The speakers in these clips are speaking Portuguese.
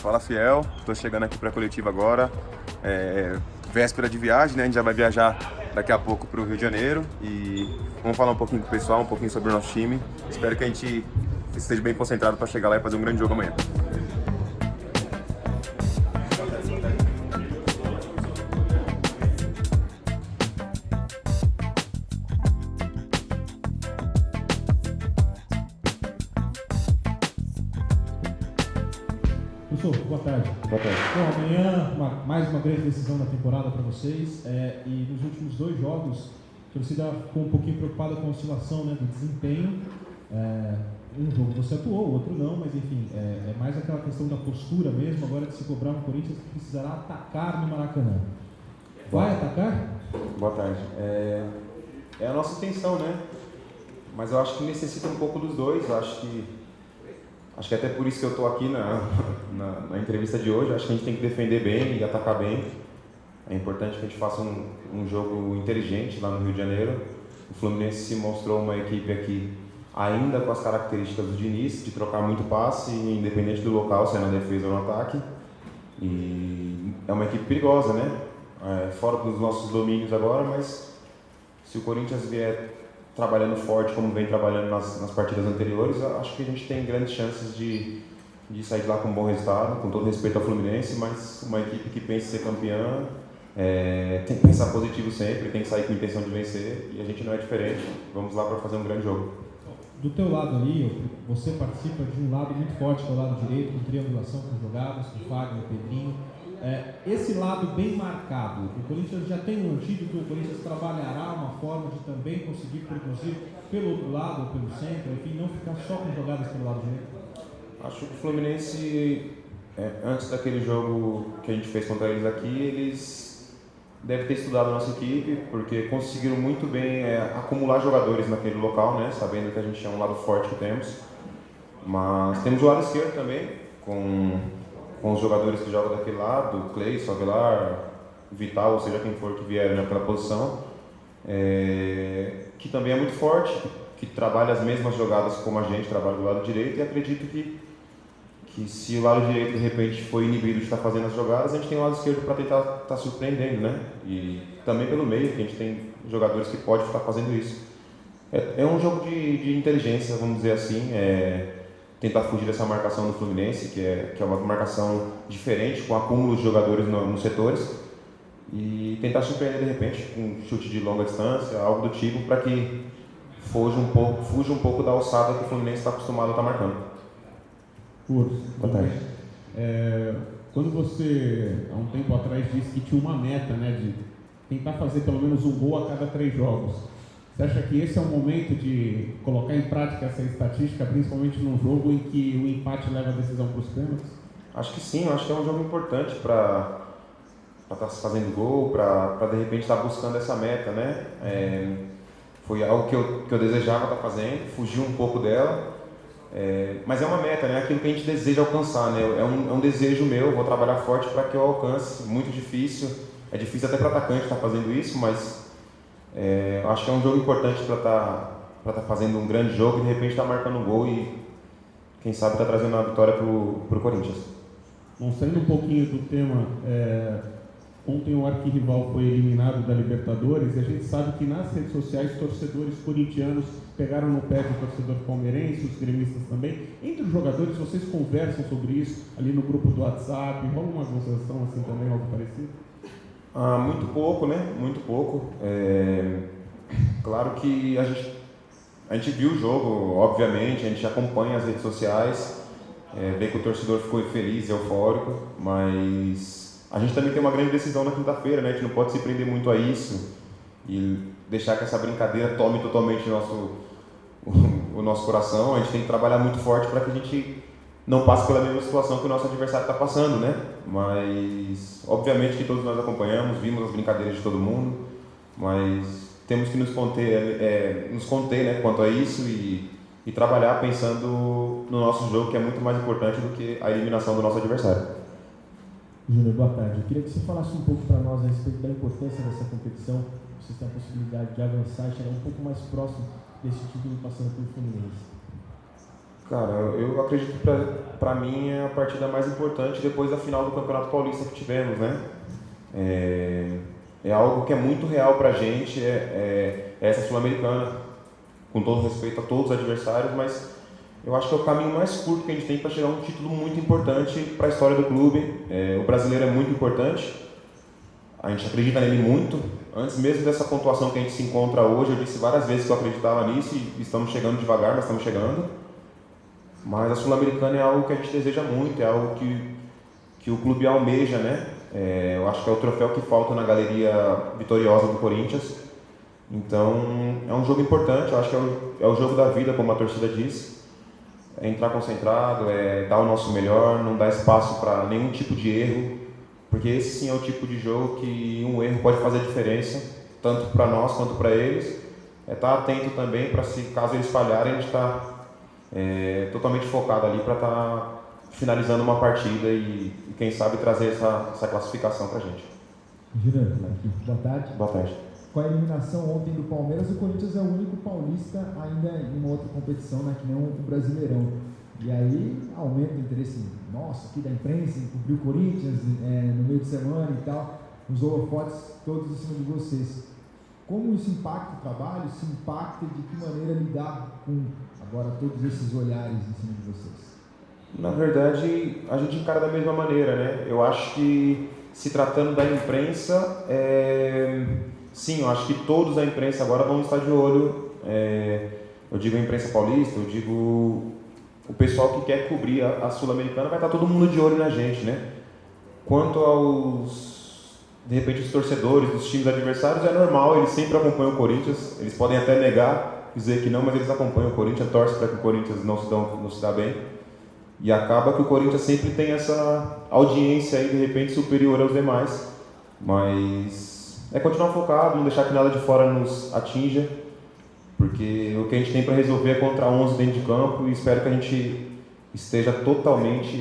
Fala, Fiel. Estou chegando aqui para a coletiva agora. Véspera de viagem, né? A gente já vai viajar daqui a pouco para o Rio de Janeiro e vamos falar um pouquinho com o pessoal, um pouquinho sobre o nosso time. Espero que a gente esteja bem concentrado para chegar lá e fazer um grande jogo amanhã. Professor, boa tarde. Boa tarde. Bom, amanhã mais uma grande decisão da temporada para vocês. E nos últimos 2 jogos, a torcida ficou um pouquinho preocupada com a oscilação, né, do desempenho. Um jogo você atuou, o outro não, mas enfim, é mais aquela questão da postura mesmo, agora de se cobrar um Corinthians que precisará atacar no Maracanã. Vai atacar? Boa tarde. É a nossa intenção, né? Mas eu acho que necessita um pouco dos dois. Acho que até por isso que eu estou aqui na entrevista de hoje. Acho que a gente tem que defender bem e atacar bem. É importante que a gente faça um jogo inteligente lá no Rio de Janeiro. O Fluminense se mostrou uma equipe aqui ainda com as características do Diniz, de trocar muito passe, independente do local, se é na defesa ou no ataque. E é uma equipe perigosa, né? Fora dos nossos domínios agora, mas se o Corinthians vier trabalhando forte como vem trabalhando nas partidas anteriores, acho que a gente tem grandes chances de sair de lá com um bom resultado, com todo respeito ao Fluminense, mas uma equipe que pensa em ser campeã tem que pensar positivo sempre, tem que sair com a intenção de vencer, e a gente não é diferente. Vamos lá para fazer um grande jogo. Do teu lado ali, você participa de um lado muito forte, que é o lado direito, com triangulação com jogadas, com o Fagner, o Pedrinho. Esse lado bem marcado, o Corinthians já tem um antídoto, o Corinthians trabalhará uma forma de também conseguir produzir pelo outro lado, pelo centro, enfim, não ficar só com jogadas pelo lado direito? Acho que o Fluminense, antes daquele jogo que a gente fez contra eles aqui, eles devem ter estudado a nossa equipe, porque conseguiram muito bem acumular jogadores naquele local, né, sabendo que a gente é um lado forte que temos. Mas temos o lado esquerdo também, com os jogadores que jogam daquele lado, Cleison, Avelar, Vital, ou seja, quem for que vier naquela posição, que também é muito forte, que trabalha as mesmas jogadas como a gente trabalha do lado direito, e acredito que se o lado direito de repente for inibido de estar fazendo as jogadas, a gente tem o lado esquerdo para tentar estar surpreendendo, né? E também pelo meio, que a gente tem jogadores que podem estar fazendo isso. É um jogo de inteligência, vamos dizer assim, tentar fugir dessa marcação do Fluminense, que é uma marcação diferente, com acúmulo de jogadores nos setores, e tentar surpreender de repente com um chute de longa distância, algo do tipo, para que fuja um pouco da alçada que o Fluminense está acostumado a estar marcando. Boa tarde. Quando você, há um tempo atrás, disse que tinha uma meta, né, de tentar fazer pelo menos um gol a cada 3 jogos, você acha que esse é o momento de colocar em prática essa estatística, principalmente num jogo em que o empate leva a decisão para os pênaltis? Acho que sim, acho que é um jogo importante para estar fazendo gol, para de repente estar buscando essa meta, né? Foi algo que eu desejava estar fazendo, fugir um pouco dela, mas é uma meta, né? Aquilo que a gente deseja alcançar, né? É um desejo meu, vou trabalhar forte para que eu alcance. Muito difícil, é difícil até para atacante estar fazendo isso, mas acho que é um jogo importante para estar fazendo um grande jogo e de repente estar marcando um gol e quem sabe estar trazendo uma vitória para o Corinthians. Bom, saindo um pouquinho do tema, ontem o arquirrival foi eliminado da Libertadores e a gente sabe que nas redes sociais torcedores corintianos pegaram no pé do torcedor palmeirense, os gremistas também. Entre os jogadores, vocês conversam sobre isso ali no grupo do WhatsApp? Rola uma conversação assim também, algo parecido? Muito pouco, né? Muito pouco. Claro que a gente viu o jogo, obviamente, a gente acompanha as redes sociais, vê que o torcedor ficou feliz, eufórico, mas a gente também tem uma grande decisão na quinta-feira, né? A gente não pode se prender muito a isso e deixar que essa brincadeira tome totalmente o nosso coração. A gente tem que trabalhar muito forte para que a gente não passe pela mesma situação que o nosso adversário está passando, né? Mas, obviamente que todos nós acompanhamos, vimos as brincadeiras de todo mundo, mas temos que nos conter, né, quanto a isso e trabalhar pensando no nosso jogo, que é muito mais importante do que a eliminação do nosso adversário. Júnior, boa tarde. Eu queria que você falasse um pouco para nós a respeito da importância dessa competição. Vocês têm a possibilidade de avançar e chegar um pouco mais próximo desse título passando pelo Fluminense. Cara, eu acredito que para mim é a partida mais importante depois da final do Campeonato Paulista que tivemos, né? É algo que é muito real pra gente, é essa Sul-Americana, com todo respeito a todos os adversários, mas eu acho que é o caminho mais curto que a gente tem para chegar a um título muito importante para a história do clube. O brasileiro é muito importante, a gente acredita nele muito. Antes mesmo dessa pontuação que a gente se encontra hoje, eu disse várias vezes que eu acreditava nisso e estamos chegando devagar, mas estamos chegando. Mas a Sul-Americana é algo que a gente deseja muito, é algo que o clube almeja, né? Eu acho que é o troféu que falta na galeria vitoriosa do Corinthians. Então, é um jogo importante, eu acho que é o jogo da vida, como a torcida diz. É entrar concentrado, é dar o nosso melhor, não dar espaço para nenhum tipo de erro, porque esse sim é o tipo de jogo que um erro pode fazer diferença, tanto para nós quanto para eles. Estar atento também para, se caso eles falharem, a gente está totalmente focado ali para estar finalizando uma partida e quem sabe trazer essa classificação para a gente. Jurandir, boa tarde. Boa tarde. Com a eliminação ontem do Palmeiras, o Corinthians é o único paulista ainda em uma outra competição, né, que nem o Brasileirão. E aí aumenta o interesse nosso aqui da imprensa em cobrir o Corinthians no meio de semana e tal, os holofotes todos em cima de vocês. Como isso impacta o trabalho? Isso impacta de que maneira lidar com agora todos esses olhares em cima de vocês? Na verdade, a gente encara da mesma maneira, né? Eu acho que, se tratando da imprensa, sim, eu acho que todos da imprensa agora vão estar de olho. Eu digo a imprensa paulista, eu digo o pessoal que quer cobrir a Sul-Americana, vai estar todo mundo de olho na gente, né? Quanto de repente, os torcedores dos times adversários, é normal, eles sempre acompanham o Corinthians, eles podem até negar, dizer que não, mas eles acompanham o Corinthians, torcem para que o Corinthians não se dá bem. E acaba que o Corinthians sempre tem essa audiência aí, de repente, superior aos demais. Mas é continuar focado, não deixar que nada de fora nos atinja, porque o que a gente tem para resolver é contra 11 dentro de campo, e espero que a gente esteja totalmente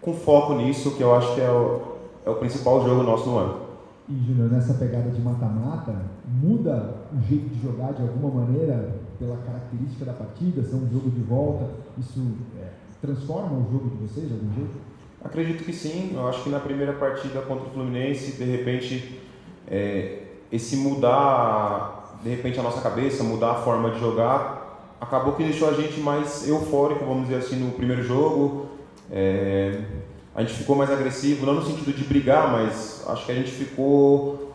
com foco nisso, que eu acho que é o principal jogo nosso no ano. E, Júnior, nessa pegada de mata-mata, muda o jeito de jogar de alguma maneira pela característica da partida, ser um jogo de volta? Isso transforma o jogo de vocês de algum jeito? Acredito que sim. Eu acho que na primeira partida contra o Fluminense, de repente, esse mudar, de repente, a nossa cabeça, mudar a forma de jogar, acabou que deixou a gente mais eufórico, vamos dizer assim, no primeiro jogo. A gente ficou mais agressivo, não no sentido de brigar, mas acho que a gente ficou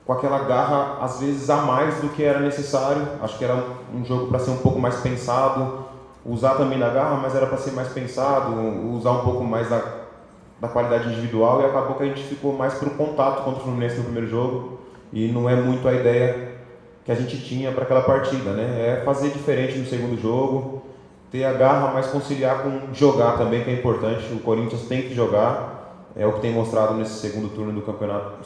com aquela garra, às vezes, a mais do que era necessário. Acho que era um jogo para ser um pouco mais pensado, usar também da garra, mas era para ser mais pensado, usar um pouco mais da qualidade individual, e acabou que a gente ficou mais para o contato contra o Fluminense no primeiro jogo, e não é muito a ideia que a gente tinha para aquela partida, né? É fazer diferente no segundo jogo, ter a garra, mas conciliar com jogar também, que é importante. O Corinthians tem que jogar, é o que tem mostrado nesse segundo turno do campeonato,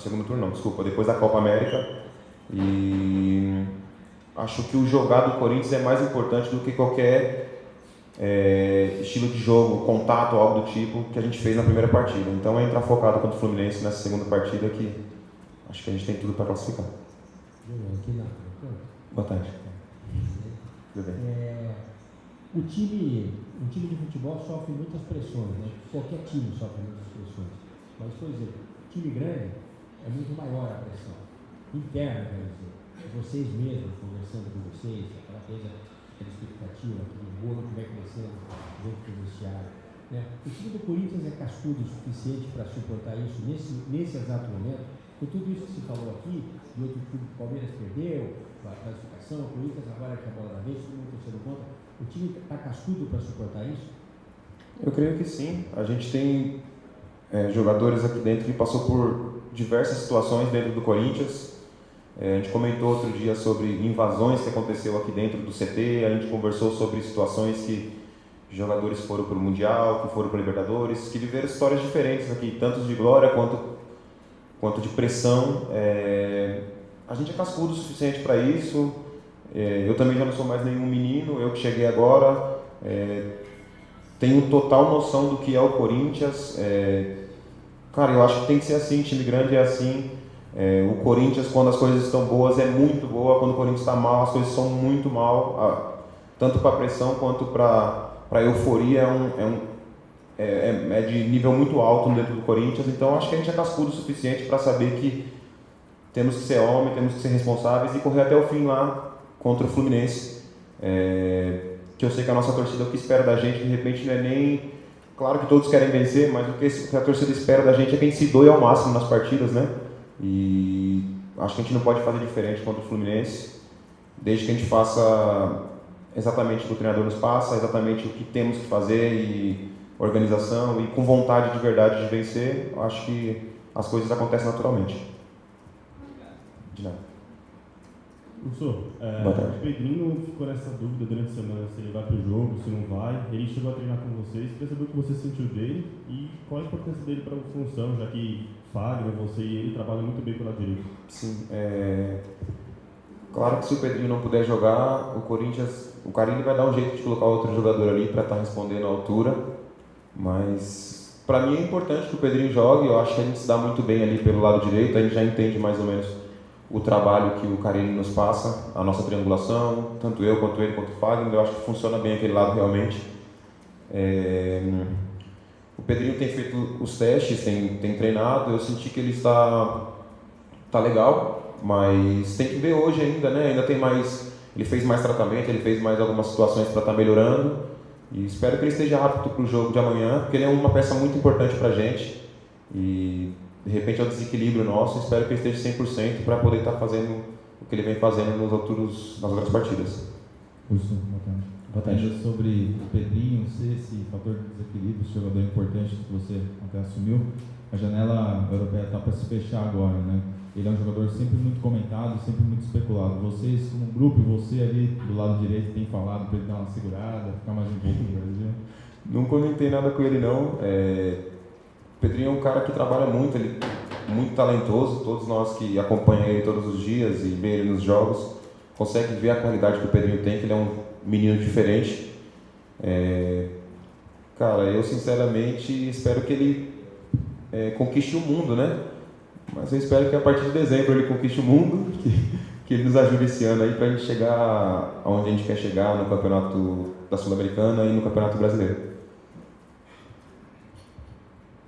depois da Copa América, e acho que o jogar do Corinthians é mais importante do que qualquer estilo de jogo, contato, algo do tipo que a gente fez na primeira partida. Então é entrar focado contra o Fluminense nessa segunda partida, que acho que a gente tem tudo para classificar. Boa tarde. Tudo bem. O time de futebol sofre muitas pressões, né? Qualquer time sofre muitas pressões. Mas, por exemplo, time grande é muito maior a pressão. Interna, quer dizer. Vocês mesmos, conversando com vocês, aquela coisa, aquela expectativa, que o bolo que vai crescendo dentro do vestiário. Né? O time do Corinthians é cascudo o suficiente para suportar isso nesse exato momento? Com tudo isso que se falou aqui, de outro time, o Palmeiras perdeu a classificação, o Corinthians agora que a bola da vez, todo mundo torcendo contra. O time está cascudo para suportar isso? Eu creio que sim. A gente tem jogadores aqui dentro que passou por diversas situações dentro do Corinthians. A gente comentou outro dia sobre invasões que aconteceu aqui dentro do CT, a gente conversou sobre situações que jogadores foram para o Mundial, que foram para o Libertadores, que viveram histórias diferentes aqui, tanto de glória quanto de pressão. A gente é cascudo o suficiente para isso. Eu também já não sou mais nenhum menino, eu que cheguei agora, tenho total noção do que é o Corinthians. Cara, eu acho que tem que ser assim, time grande é assim. O Corinthians, quando as coisas estão boas, é muito boa. Quando o Corinthians está mal, as coisas são muito mal. tanto para pressão quanto para euforia, é de nível muito alto dentro do Corinthians. Então acho que a gente é cascudo o suficiente para saber que temos que ser homem, temos que ser responsáveis e correr até o fim lá contra o Fluminense. Que eu sei que a nossa torcida, o que espera da gente, de repente não é nem... Claro que todos querem vencer, mas o que a torcida espera da gente é que a gente se doe ao máximo nas partidas, né? E acho que a gente não pode fazer diferente contra o Fluminense, desde que a gente faça exatamente o que o treinador nos passa, exatamente o que temos que fazer e organização e com vontade de verdade de vencer, acho que as coisas acontecem naturalmente. De nada. Professor, o Pedrinho ficou nessa dúvida durante a semana se ele vai para o jogo, se não vai. Ele chegou a treinar com vocês. Queria saber o que você sentiu dele e qual a importância dele para a função, já que Fagner, você e ele trabalham muito bem pela direita. Sim, claro que se o Pedrinho não puder jogar, o Carille vai dar um jeito de colocar outro jogador ali para estar respondendo à altura. Mas para mim é importante que o Pedrinho jogue. Eu acho que a gente se dá muito bem ali pelo lado direito. A gente já entende mais ou menos o trabalho que o Carille nos passa, a nossa triangulação, tanto eu quanto ele quanto o Fagner. Eu acho que funciona bem aquele lado realmente. O Pedrinho tem feito os testes, tem treinado. Eu senti que ele está legal, mas tem que ver hoje ainda, né? Ainda tem mais. Ele fez mais tratamento, ele fez mais algumas situações para estar melhorando. E espero que ele esteja rápido para o jogo de amanhã, porque ele é uma peça muito importante para a gente. E de repente é um desequilíbrio nosso. Espero que ele esteja 100% para poder estar fazendo o que ele vem fazendo nas outras partidas. Boa tarde. Sobre o Pedrinho, esse fator de desequilíbrio, esse jogador importante que você até assumiu, a janela europeia está para se fechar agora, né? Ele é um jogador sempre muito comentado, sempre muito especulado. Vocês, como grupo, e você ali do lado direito, tem falado para ele dar uma segurada, ficar mais um pouco no Brasil? Não comentei nada com ele, não. O Pedrinho é um cara que trabalha muito, ele é muito talentoso. Todos nós que acompanhamos ele todos os dias e vê ele nos jogos, conseguem ver a qualidade que o Pedrinho tem, que ele é um menino diferente. Cara, eu sinceramente espero que ele conquiste o mundo, né? Mas eu espero que a partir de dezembro ele conquiste o mundo, que ele nos ajude esse ano aí para a gente chegar aonde a gente quer chegar no campeonato da Sul-Americana e no campeonato brasileiro.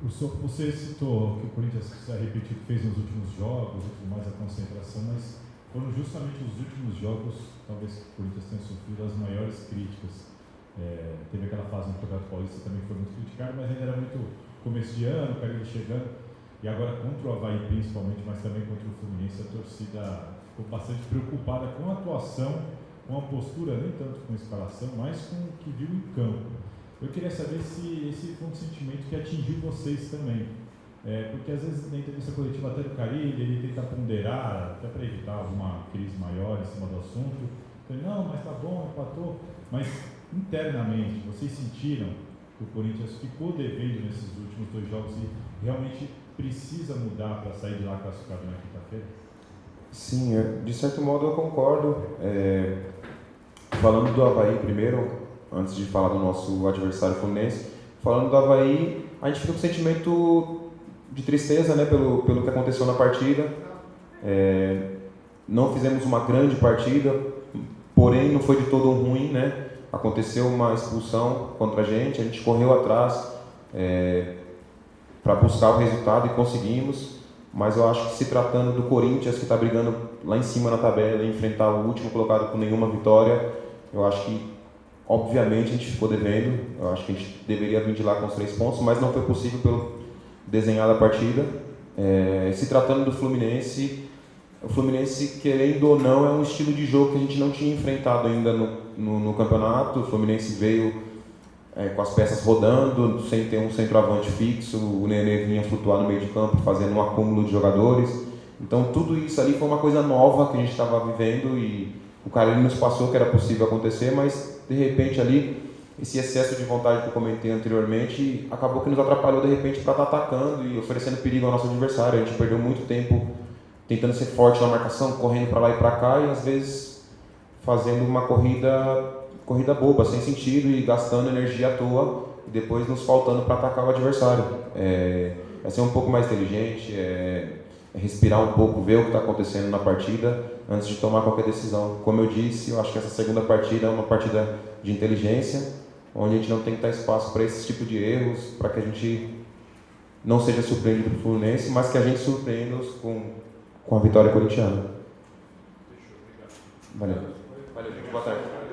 Você citou que o Corinthians repetiu o que fez nos últimos jogos, mais a concentração, mas foram justamente os últimos jogos, talvez que o Corinthians tenha sofrido as maiores críticas. Teve aquela fase no Campeonato Paulista também foi muito criticado, mas ainda era muito começo de ano, o Carille chegando. E agora contra o Avaí principalmente, mas também contra o Fluminense, a torcida ficou bastante preocupada com a atuação, com a postura, nem tanto com a escalação, mas com o que viu em campo. Eu queria saber se esse foi um sentimento que atingiu vocês também. Porque às vezes na entrevista coletiva até do Carille, ele tenta ponderar, até para evitar alguma crise maior em cima do assunto. Então, não, mas tá bom, empatou. Mas internamente, vocês sentiram que o Corinthians ficou devendo nesses últimos 2 jogos e realmente precisa mudar para sair de lá classificado na quinta-feira? Sim, de certo modo eu concordo. Falando do Avaí primeiro, antes de falar do nosso adversário Fluminense, falando do Avaí, a gente fica com um sentimento de tristeza, né, pelo que aconteceu na partida. Não fizemos uma grande partida, porém não foi de todo ruim, né? Aconteceu uma expulsão contra a gente correu atrás para buscar o resultado e conseguimos, mas eu acho que se tratando do Corinthians, que está brigando lá em cima na tabela e enfrentar o último colocado com nenhuma vitória, eu acho que obviamente a gente ficou devendo. Eu acho que a gente deveria vir de lá com os 3 pontos, mas não foi possível pelo desenhar da partida. Se tratando do Fluminense, o Fluminense, querendo ou não, é um estilo de jogo que a gente não tinha enfrentado ainda no campeonato. O Fluminense veio com as peças rodando, sem ter um centroavante fixo. O Nenê vinha flutuar no meio de campo, fazendo um acúmulo de jogadores. Então tudo isso ali foi uma coisa nova que a gente estava vivendo e o Carille nos passou que era possível acontecer, mas de repente ali, esse excesso de vontade que eu comentei anteriormente, acabou que nos atrapalhou de repente para estar atacando e oferecendo perigo ao nosso adversário. A gente perdeu muito tempo tentando ser forte na marcação, correndo para lá e para cá e às vezes fazendo uma corrida boba, sem sentido e gastando energia à toa e depois nos faltando para atacar o adversário. É ser um pouco mais inteligente, respirar um pouco, ver o que está acontecendo na partida antes de tomar qualquer decisão. Como eu disse, eu acho que essa segunda partida é uma partida de inteligência, onde a gente não tem que dar espaço para esse tipo de erros, para que a gente não seja surpreendido pelo Fluminense, mas que a gente surpreenda com a vitória corintiana. Valeu. Valeu, gente. Boa tarde.